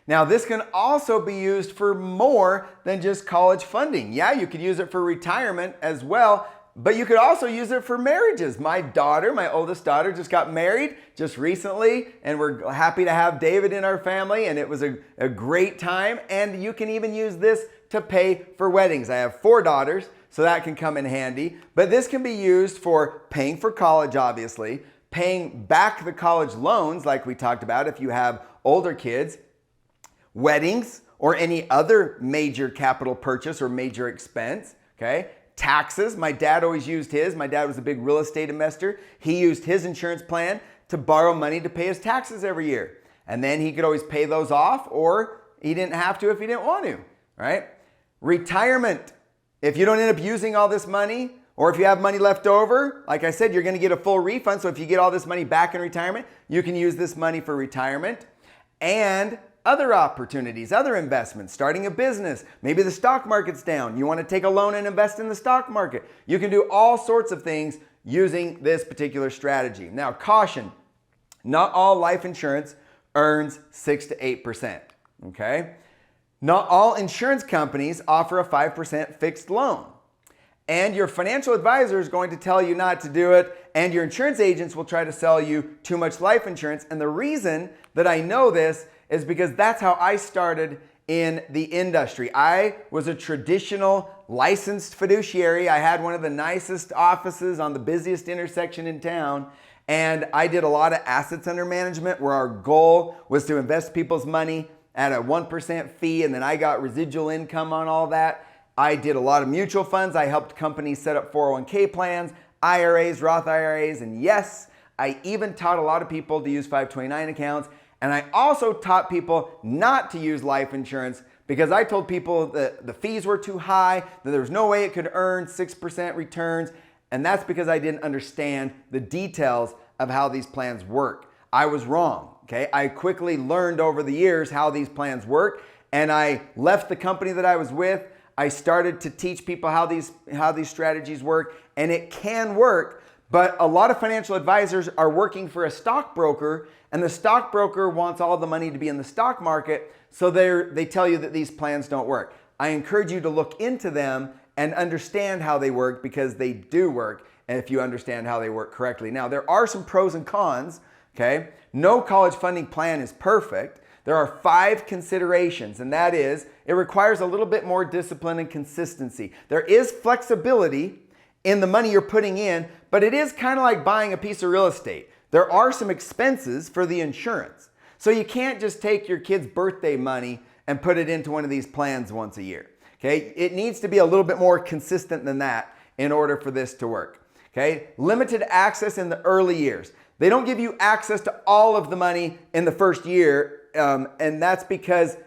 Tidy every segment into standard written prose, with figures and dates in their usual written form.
Now, this can also be used for more than just college funding. Yeah, you could use it for retirement as well, but you could also use it for marriages. My daughter, my oldest daughter, just got married just recently, and we're happy to have David in our family, and it was a great time. And you can even use this to pay for weddings. I have 4 daughters, so that can come in handy. But this can be used for paying for college, obviously, paying back the college loans like we talked about if you have older kids, weddings, or any other major capital purchase or major expense, okay? Taxes, my dad always used his. My dad was a big real estate investor. He used his insurance plan to borrow money to pay his taxes every year. And then he could always pay those off, or he didn't have to if he didn't want to, right? Retirement, if you don't end up using all this money, or if you have money left over, like I said, you're gonna get a full refund. So if you get all this money back in retirement, you can use this money for retirement. And other opportunities, other investments, starting a business. Maybe the stock market's down. You want to take a loan and invest in the stock market. You can do all sorts of things using this particular strategy. Now, caution, not all life insurance earns 6 to 8%, okay? Not all insurance companies offer a 5% fixed loan. And your financial advisor is going to tell you not to do it, and your insurance agents will try to sell you too much life insurance. And the reason that I know this is because that's how I started in the industry. I was a traditional licensed fiduciary. I had one of the nicest offices on the busiest intersection in town, and I did a lot of assets under management where our goal was to invest people's money at a 1% fee, and then I got residual income on all that. I did a lot of mutual funds. I helped companies set up 401k plans, IRAs, Roth IRAs, and yes, I even taught a lot of people to use 529 accounts. And I also taught people not to use life insurance because I told people that the fees were too high, that there was no way it could earn 6% returns. And that's because I didn't understand the details of how these plans work. I was wrong, okay? I quickly learned over the years how these plans work, and I left the company that I was with. I started to teach people how these strategies work, and it can work. But a lot of financial advisors are working for a stockbroker, and the stockbroker wants all the money to be in the stock market, so they tell you that these plans don't work. I encourage you to look into them and understand how they work, because they do work, and if you understand how they work correctly. Now, there are some pros and cons, okay? No college funding plan is perfect. There are 5 considerations, and that is, it requires a little bit more discipline and consistency. There is flexibility in the money you're putting in, but it is kind of like buying a piece of real estate. There are some expenses for the insurance. So you can't just take your kid's birthday money and put it into one of these plans once a year. Okay? It needs to be a little bit more consistent than that in order for this to work. Okay? Limited access in the early years. They don't give you access to all of the money in the first year, and that's because,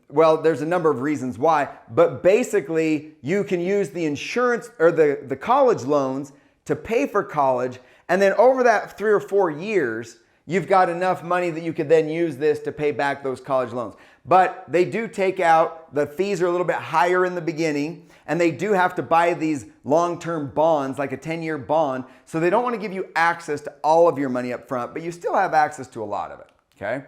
well, there's a number of reasons why, but basically you can use the insurance or the college loans to pay for college, and then over that 3 or 4 years, you've got enough money that you could then use this to pay back those college loans. But they do take out, the fees are a little bit higher in the beginning, and they do have to buy these long-term bonds, like a 10-year bond, so they don't want to give you access to all of your money up front, but you still have access to a lot of it, okay?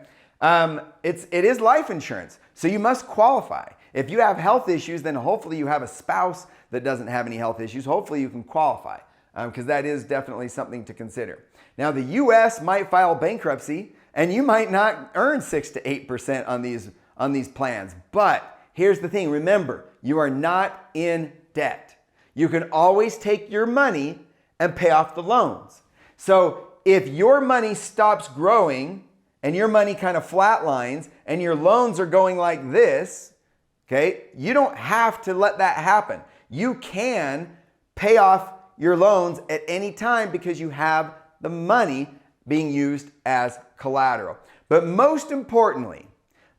It is life insurance, so you must qualify. If you have health issues, then hopefully you have a spouse that doesn't have any health issues. Hopefully you can qualify, because that is definitely something to consider. Now, the U.S. might file bankruptcy, and you might not earn 6 to 8% on these plans. But here's the thing. Remember, you are not in debt. You can always take your money and pay off the loans. So if your money stops growing and your money kind of flatlines and your loans are going like this, okay, you don't have to let that happen. You can pay off your loans at any time because you have the money being used as collateral. But most importantly,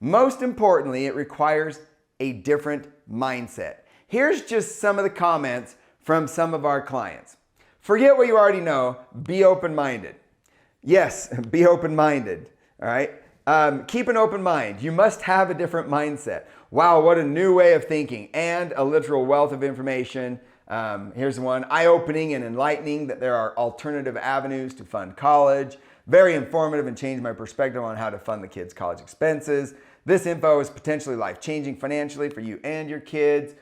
it requires a different mindset. Here's just some of the comments from some of our clients. Forget what you already know, be open-minded. Yes, be open-minded, all right? Keep an open mind. You must have a different mindset. Wow, what a new way of thinking, and a literal wealth of information. Here's one, eye-opening and enlightening that there are alternative avenues to fund college. Very informative and changed my perspective on how to fund the kids' college expenses. This info is potentially life-changing financially for you and your kids.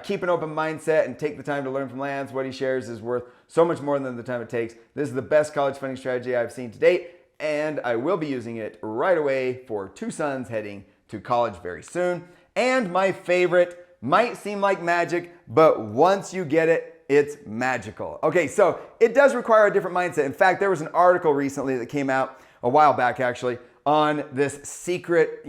Keep an open mindset and take the time to learn from Lance. What he shares is worth so much more than the time it takes. This is the best college funding strategy I've seen to date, and I will be using it right away for 2 sons heading to college very soon. And my favorite, might seem like magic, but once you get it, it's magical. Okay, so it does require a different mindset. In fact, there was an article recently that came out a while back actually on this secret,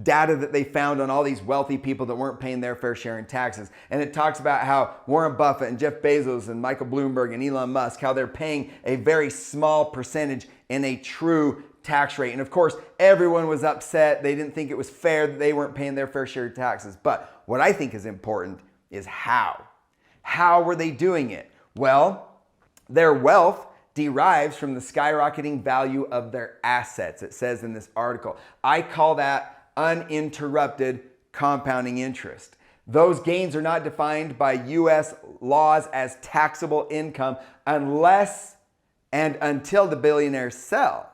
data that they found on all these wealthy people that weren't paying their fair share in taxes. And it talks about how Warren Buffett and Jeff Bezos and Michael Bloomberg and Elon Musk, how they're paying a very small percentage in a true tax rate. And of course, everyone was upset. They didn't think it was fair that they weren't paying their fair share of taxes. But what I think is important is how. How were they doing it? Well, their wealth derives from the skyrocketing value of their assets. It says in this article. I call that uninterrupted compounding interest. Those gains are not defined by U.S. laws as taxable income unless and until the billionaires sell.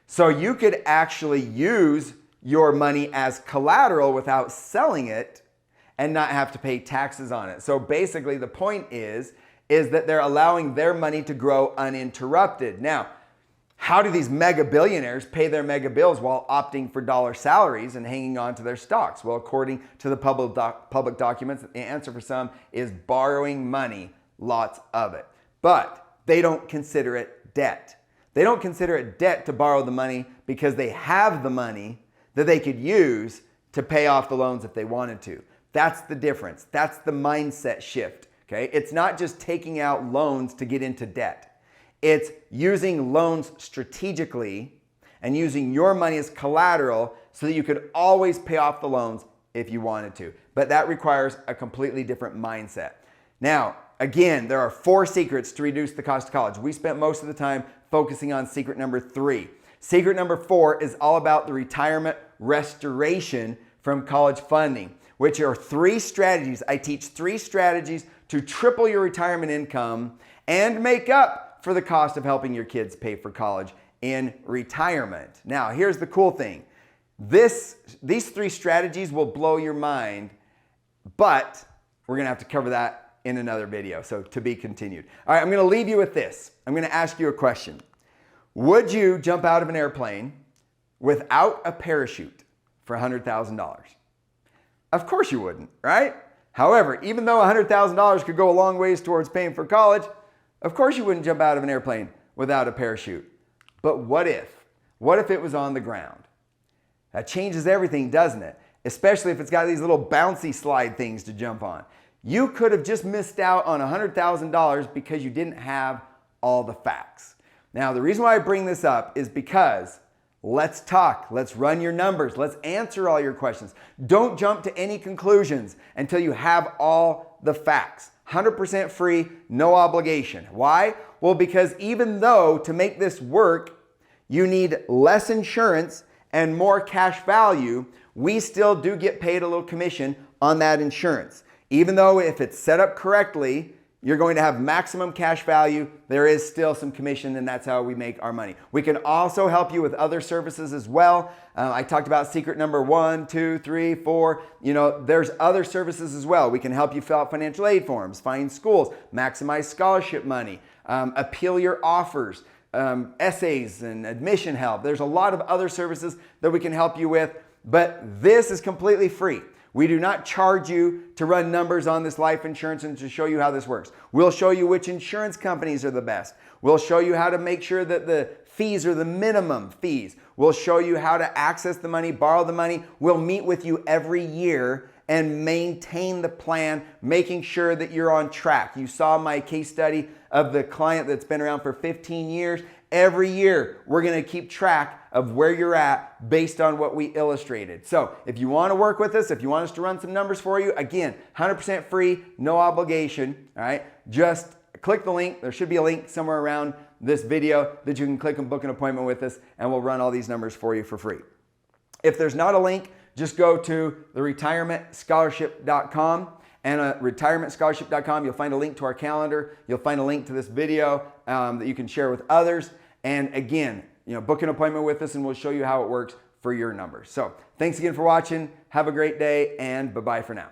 So you could actually use your money as collateral without selling it and not have to pay taxes on it. So basically the point is that they're allowing their money to grow uninterrupted. Now, how do these mega billionaires pay their mega bills while opting for dollar salaries and hanging on to their stocks? Well, according to the public documents, the answer for some is borrowing money, lots of it. But they don't consider it debt. They don't consider it debt to borrow the money because they have the money that they could use to pay off the loans if they wanted to. That's the difference. That's the mindset shift. Okay? It's not just taking out loans to get into debt. It's using loans strategically and using your money as collateral so that you could always pay off the loans if you wanted to. But that requires a completely different mindset. Now, again, there are 4 secrets to reduce the cost of college. We spent most of the time focusing on secret number 3. Secret number 4 is all about the retirement restoration from college funding, which are 3 strategies. I teach 3 strategies to triple your retirement income and make up for the cost of helping your kids pay for college in retirement. Now, here's the cool thing. These 3 strategies will blow your mind, but we're gonna have to cover that in another video, so to be continued. All right, I'm gonna leave you with this. I'm gonna ask you a question. Would you jump out of an airplane without a parachute for $100,000? Of course you wouldn't, right? However, even though $100,000 could go a long ways towards paying for college, of course you wouldn't jump out of an airplane without a parachute. But what if? What if it was on the ground? That changes everything, doesn't it? Especially if it's got these little bouncy slide things to jump on. You could have just missed out on $100,000 because you didn't have all the facts. Now, the reason why I bring this up is because let's talk, let's run your numbers, let's answer all your questions. Don't jump to any conclusions until you have all the facts. 100% free, no obligation. Why? Well, because even though to make this work, you need less insurance and more cash value, we still do get paid a little commission on that insurance. Even though if it's set up correctly, you're going to have maximum cash value, there is still some commission, and that's how we make our money. We can also help you with other services as well. I talked about secret number 1, 2, 3, 4. There's other services as well. We can help you fill out financial aid forms, find schools, maximize scholarship money, appeal your offers, essays and admission help. There's a lot of other services that we can help you with, but this is completely free. We do not charge you to run numbers on this life insurance and to show you how this works. We'll show you which insurance companies are the best. We'll show you how to make sure that the fees are the minimum fees. We'll show you how to access the money, borrow the money. We'll meet with you every year and maintain the plan, making sure that you're on track. You saw my case study of the client that's been around for 15 years. Every year, we're gonna keep track of where you're at based on what we illustrated. So if you wanna work with us, if you want us to run some numbers for you, again, 100% free, no obligation, all right? Just click the link. There should be a link somewhere around this video that you can click and book an appointment with us, and we'll run all these numbers for you for free. If there's not a link, just go to theretirementscholarship.com. And at retirementscholarship.com, you'll find a link to our calendar. You'll find a link to this video that you can share with others. And again, book an appointment with us and we'll show you how it works for your numbers. So thanks again for watching. Have a great day, and bye-bye for now.